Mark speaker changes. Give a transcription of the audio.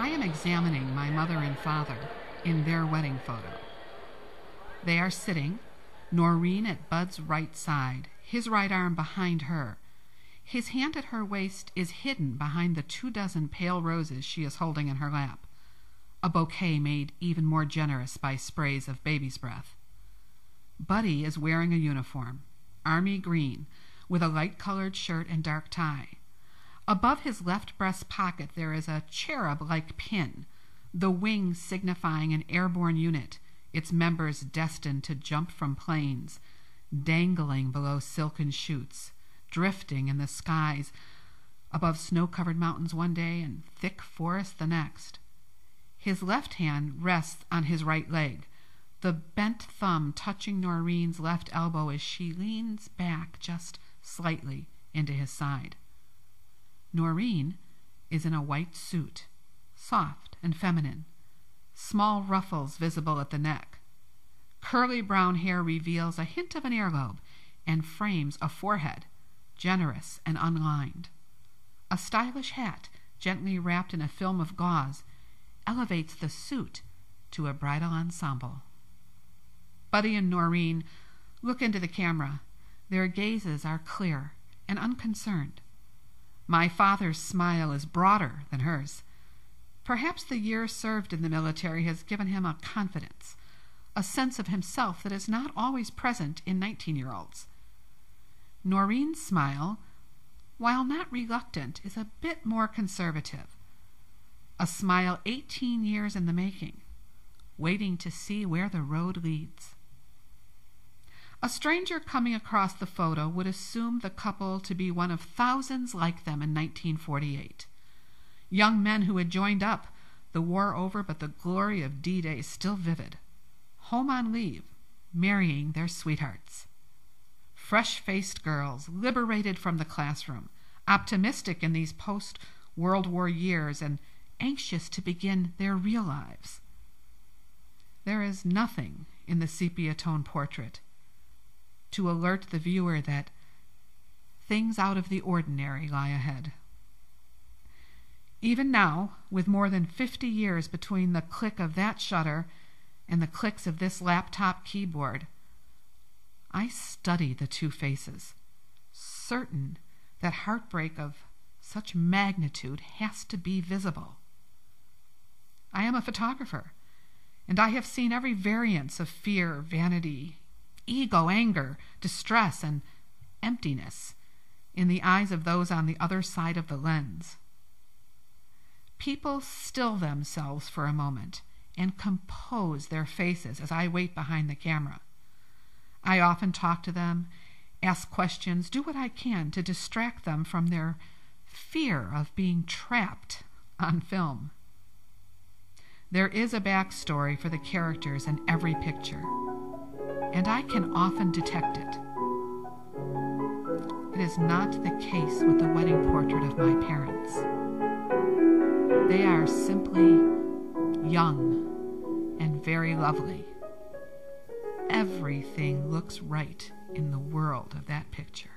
Speaker 1: I am examining my mother and father in their wedding photo. They are sitting, Norine at Bud's right side, his right arm behind her. His hand at her waist is hidden behind the 24 pale roses she is holding in her lap, a bouquet made even more generous by sprays of baby's breath. Buddy is wearing a uniform, army green, with a light-colored shirt and dark tie. Above his left breast pocket there is a cherub-like pin, the wing signifying an airborne unit, its members destined to jump from planes, dangling below silken chutes, drifting in the skies above snow-covered mountains one day and thick forest the next. His left hand rests on his right leg, the bent thumb touching Norine's left elbow as she leans back just slightly into his side. Norine is in a white suit, soft and feminine, small ruffles visible at the neck. Curly brown hair reveals a hint of an earlobe and frames a forehead, generous and unlined. A stylish hat, gently wrapped in a film of gauze, elevates the suit to a bridal ensemble. Buddy and Norine look into the camera. Their gazes are clear and unconcerned. My father's smile is broader than hers. Perhaps the year served in the military has given him a confidence, a sense of himself that is not always present in 19-year-olds. Norine's smile, while not reluctant, is a bit more conservative. A smile 18 years in the making, waiting to see where the road leads. A stranger coming across the photo would assume the couple to be one of thousands like them in 1948. Young men who had joined up, the war over but the glory of D-Day still vivid. Home on leave, marrying their sweethearts. Fresh-faced girls, liberated from the classroom, optimistic in these post-World War years and anxious to begin their real lives. There is nothing in the sepia-tone portrait to alert the viewer that things out of the ordinary lie ahead. Even now, with more than 50 years between the click of that shutter and the clicks of this laptop keyboard, I study the two faces, certain that heartbreak of such magnitude has to be visible. I am a photographer, and I have seen every variance of fear, vanity, ego, anger, distress, and emptiness in the eyes of those on the other side of the lens. People still themselves for a moment and compose their faces as I wait behind the camera. I often talk to them, ask questions, do what I can to distract them from their fear of being trapped on film. There is a backstory for the characters in every picture, and I can often detect it. It is not the case with the wedding portrait of my parents. They are simply young and very lovely. Everything looks right in the world of that picture.